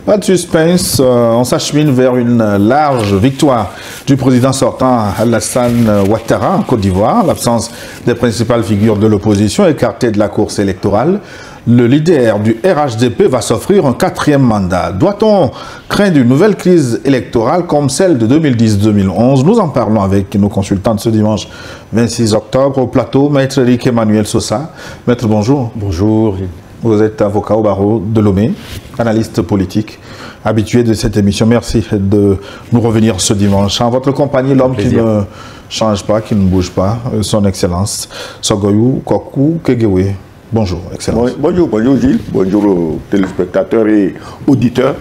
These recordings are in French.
Pas de suspense, on s'achemine vers une large victoire du président sortant Alassane Ouattara en Côte d'Ivoire. L'absence des principales figures de l'opposition écartée de la course électorale. Le leader du RHDP va s'offrir un 4e mandat. Doit-on craindre une nouvelle crise électorale comme celle de 2010-2011? Nous en parlons avec nos consultants de ce dimanche 26 octobre au plateau. Maître Eric Emmanuel Sosa. Maître, bonjour. Bonjour. Vous êtes avocat au barreau de Lomé, analyste politique, habitué de cette émission. Merci de nous revenir ce dimanche. En votre compagnie, l'homme qui ne change pas, qui ne bouge pas, son Excellence, Sogoyou Kokou Kegewe. Bonjour, Excellence. Bonjour Gilles, bonjour aux téléspectateurs et auditeurs.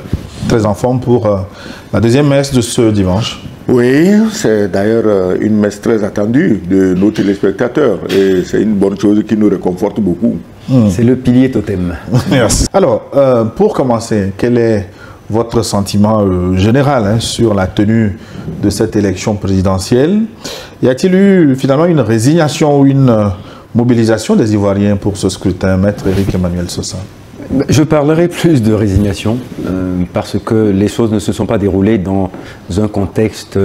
Très en forme pour la deuxième messe de ce dimanche. Oui, c'est d'ailleurs une messe très attendue de nos téléspectateurs et c'est une bonne chose qui nous réconforte beaucoup. C'est le pilier totem. Merci. Alors, pour commencer, quel est votre sentiment général sur la tenue de cette élection présidentielle? Y a-t-il eu finalement une résignation ou une mobilisation des Ivoiriens pour ce scrutin? Maître Eric Emmanuel Sosa. Je parlerai plus de résignation parce que les choses ne se sont pas déroulées dans un contexte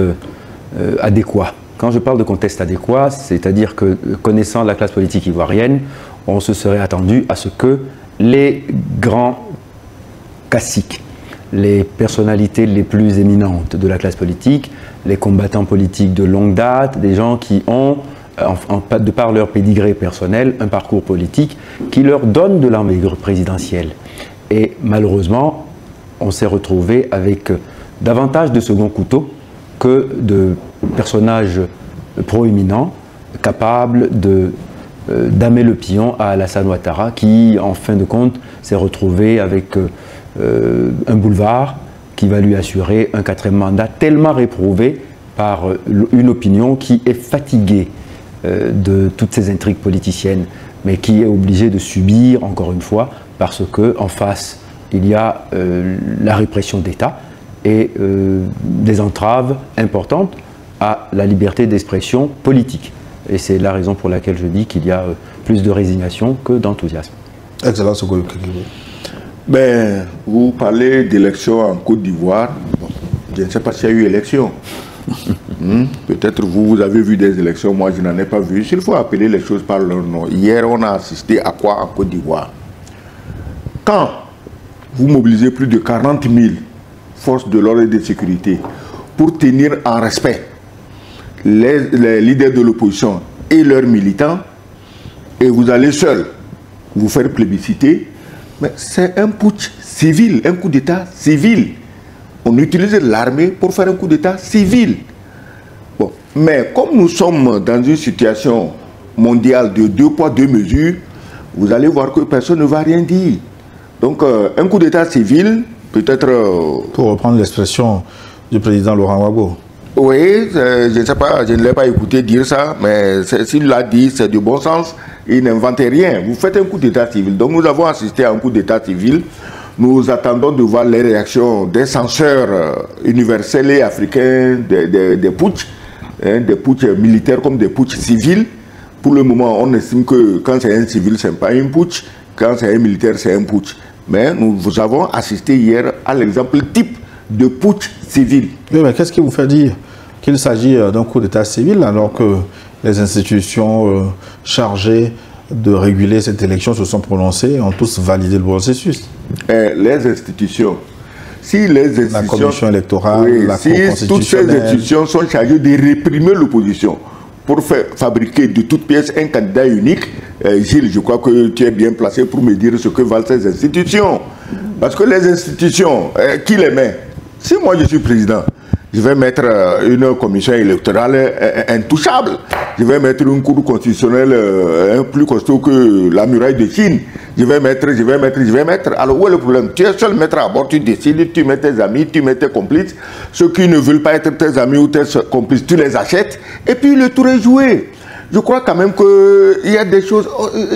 adéquat. Quand je parle de contexte adéquat, c'est-à-dire que connaissant la classe politique ivoirienne, on se serait attendu à ce que les grands caciques, les personnalités les plus éminentes de la classe politique, les combattants politiques de longue date, des gens qui ont, de par leur pédigré personnel, un parcours politique qui leur donne de l'envergure présidentielle. Et malheureusement, on s'est retrouvé avec davantage de second couteau que de personnages proéminents, capables d'âmer le pion à Alassane Ouattara, qui, en fin de compte, s'est retrouvé avec un boulevard qui va lui assurer un 4e mandat, tellement réprouvé par une opinion qui est fatiguée de toutes ces intrigues politiciennes, mais qui est obligée de subir, encore une fois, parce qu'en face, il y a la répression d'État et des entraves importantes à la liberté d'expression politique. Et c'est la raison pour laquelle je dis qu'il y a plus de résignation que d'enthousiasme. Excellent. Ben, vous parlez d'élection en Côte d'Ivoire. Bon, je ne sais pas s'il y a eu élection. Peut-être vous avez vu des élections, moi je n'en ai pas vu. S'il faut appeler les choses par leur nom. Hier, on a assisté à quoi en Côte d'Ivoire? Quand vous mobilisez plus de 40 000 forces de l'ordre et de sécurité pour tenir en respect les leaders de l'opposition et leurs militants, et vous allez seul vous faire plébisciter, mais c'est un putsch civil, un coup d'État civil. On utilise l'armée pour faire un coup d'État civil. Bon, mais comme nous sommes dans une situation mondiale de 2 poids 2 mesures, vous allez voir que personne ne va rien dire. Donc un coup d'État civil, peut-être... Pour reprendre l'expression du président Laurent Gbagbo. Oui, je ne sais pas, je ne l'ai pas écouté dire ça, mais s'il l'a dit, c'est du bon sens. Il n'invente rien. Vous faites un coup d'État civil. Donc nous avons assisté à un coup d'État civil. Nous attendons de voir les réactions des censeurs universels et africains des putschs, des putschs militaires comme des putschs civils. Pour le moment, on estime que quand c'est un civil, ce n'est pas un putsch. Quand c'est un militaire, c'est un putsch. Mais nous avons assisté hier à l'exemple type de putsch civil. Oui, mais qu'est-ce qui vous fait dire qu'il s'agit d'un coup d'État civil alors que les institutions chargées de réguler cette élection se sont prononcées et ont tous validé le processus? Les institutions, si les institutions... La commission électorale, oui, la si Cour constitutionnelle... toutes ces institutions sont chargées de réprimer l'opposition pour fabriquer de toutes pièces un candidat unique, Gilles, je crois que tu es bien placé pour me dire ce que valent ces institutions. Parce que les institutions, qui les met? Si moi je suis président, je vais mettre une commission électorale intouchable. Je vais mettre une cour constitutionnelle plus costaud que la muraille de Chine. Je vais mettre. Alors où est le problème? Tu es seul maître à bord, tu décides, tu mets tes amis, tu mets tes complices. Ceux qui ne veulent pas être tes amis ou tes complices, tu les achètes. Et puis le tour est joué. Je crois quand même qu'il y a des choses,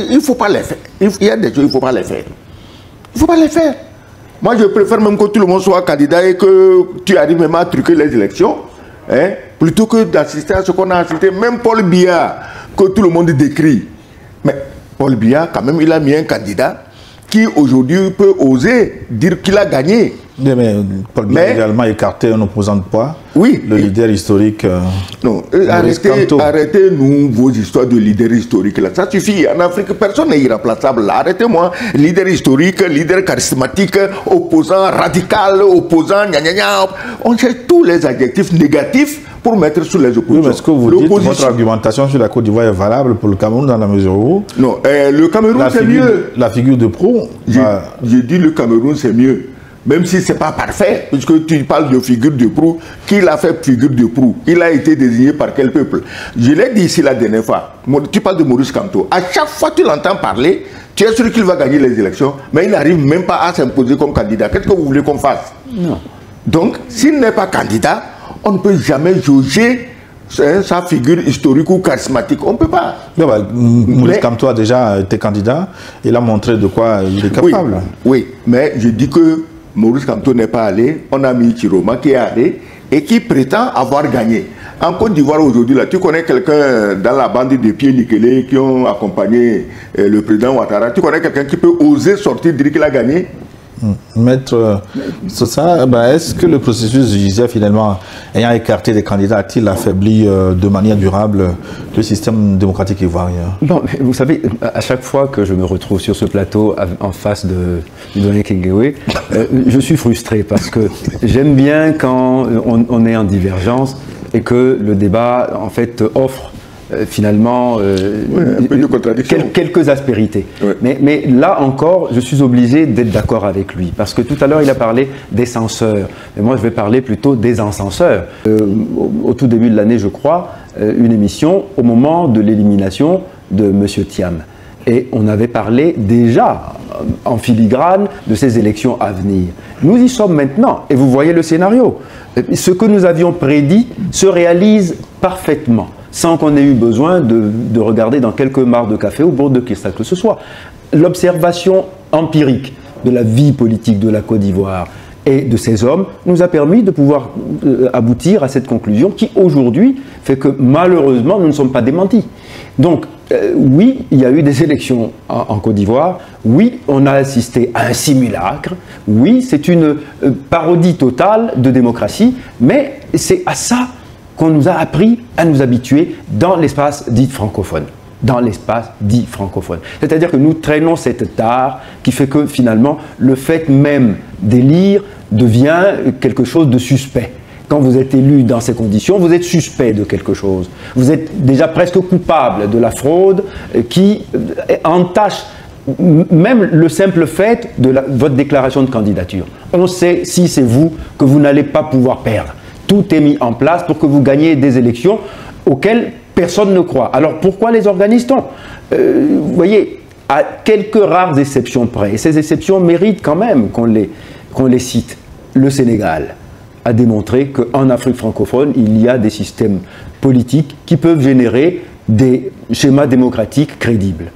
il ne faut pas les faire. Il y a des choses, il ne faut pas les faire. Il ne faut pas les faire. Moi, je préfère même que tout le monde soit candidat et que tu arrives même à truquer les élections, hein, plutôt que d'assister à ce qu'on a assisté. Même Paul Biya, que tout le monde décrit. Mais Paul Biya, quand même, il a mis un candidat qui aujourd'hui peut oser dire qu'il a gagné. Mais Paul Biya a également écarté un opposant de poids, oui, le leader historique. Non, arrêtez-nous vos histoires de leader historique là. Ça suffit. En Afrique, personne n'est irremplaçable. Arrêtez-moi. Leader historique, leader charismatique, opposant radical, opposant gna gna gna. On cherche tous les adjectifs négatifs pour mettre sur les oppositions. Oui, mais est-ce que vous dites que votre argumentation sur la Côte d'Ivoire est valable pour le Cameroun dans la mesure où... Non, le Cameroun c'est mieux. La figure de proue... J'ai dit le Cameroun c'est mieux. Même si ce n'est pas parfait, puisque tu parles de figure de proue, qui l'a fait figure de proue? Il a été désigné par quel peuple? Je l'ai dit ici la dernière fois. Tu parles de Maurice Kamto. À chaque fois que tu l'entends parler, tu es sûr qu'il va gagner les élections, mais il n'arrive même pas à s'imposer comme candidat. Qu'est-ce que vous voulez qu'on fasse? Non. Donc, s'il n'est pas candidat, on ne peut jamais jauger sa figure historique ou charismatique. On ne peut pas. Maurice Kamto a déjà été candidat. Il a montré de quoi il est capable. Oui, mais je dis que Maurice Kamto n'est pas allé. On a mis Chiroma qui est allé et qui prétend avoir gagné. En Côte d'Ivoire aujourd'hui, tu connais quelqu'un dans la bande de pieds nickelés qui ont accompagné le président Ouattara. Tu connais quelqu'un qui peut oser sortir dire qu'il a gagné? Maître Sosa, est-ce que le processus judiciaire, finalement, ayant écarté des candidats, a-t-il affaibli de manière durable le système démocratique ivoirien? Bon, vous savez, à chaque fois que je me retrouve sur ce plateau en face de Doyen Kengewe, je suis frustré parce que j'aime bien quand on est en divergence et que le débat, en fait, offre finalement un peu de contradiction. Quelques aspérités. Ouais. Mais là encore, je suis obligé d'être d'accord avec lui. Parce que tout à l'heure, il a parlé des censeurs. Et moi, je vais parler plutôt des encenseurs. Au tout début de l'année, je crois, une émission au moment de l'élimination de M. Thiam. Et on avait parlé déjà en filigrane de ces élections à venir. Nous y sommes maintenant. Et vous voyez le scénario. Ce que nous avions prédit se réalise parfaitement, sans qu'on ait eu besoin de regarder dans quelques mares de café ou bourdes de cristal que ce soit. L'observation empirique de la vie politique de la Côte d'Ivoire et de ces hommes nous a permis de pouvoir aboutir à cette conclusion qui, aujourd'hui, fait que malheureusement, nous ne sommes pas démentis. Donc, oui, il y a eu des élections en Côte d'Ivoire. Oui, on a assisté à un simulacre. Oui, c'est une parodie totale de démocratie. Mais c'est à ça qu'on nous a appris à nous habituer dans l'espace dit francophone. Dans l'espace dit francophone. C'est-à-dire que nous traînons cette tare qui fait que finalement, le fait même d'élire devient quelque chose de suspect. Quand vous êtes élu dans ces conditions, vous êtes suspect de quelque chose. Vous êtes déjà presque coupable de la fraude qui entache même le simple fait de votre déclaration de candidature. On sait, si c'est vous, que vous n'allez pas pouvoir perdre. Tout est mis en place pour que vous gagniez des élections auxquelles personne ne croit. Alors pourquoi les organise-t-on? Vous voyez, à quelques rares exceptions près, et ces exceptions méritent quand même qu'on les cite. Le Sénégal a démontré qu'en Afrique francophone, il y a des systèmes politiques qui peuvent générer des schémas démocratiques crédibles.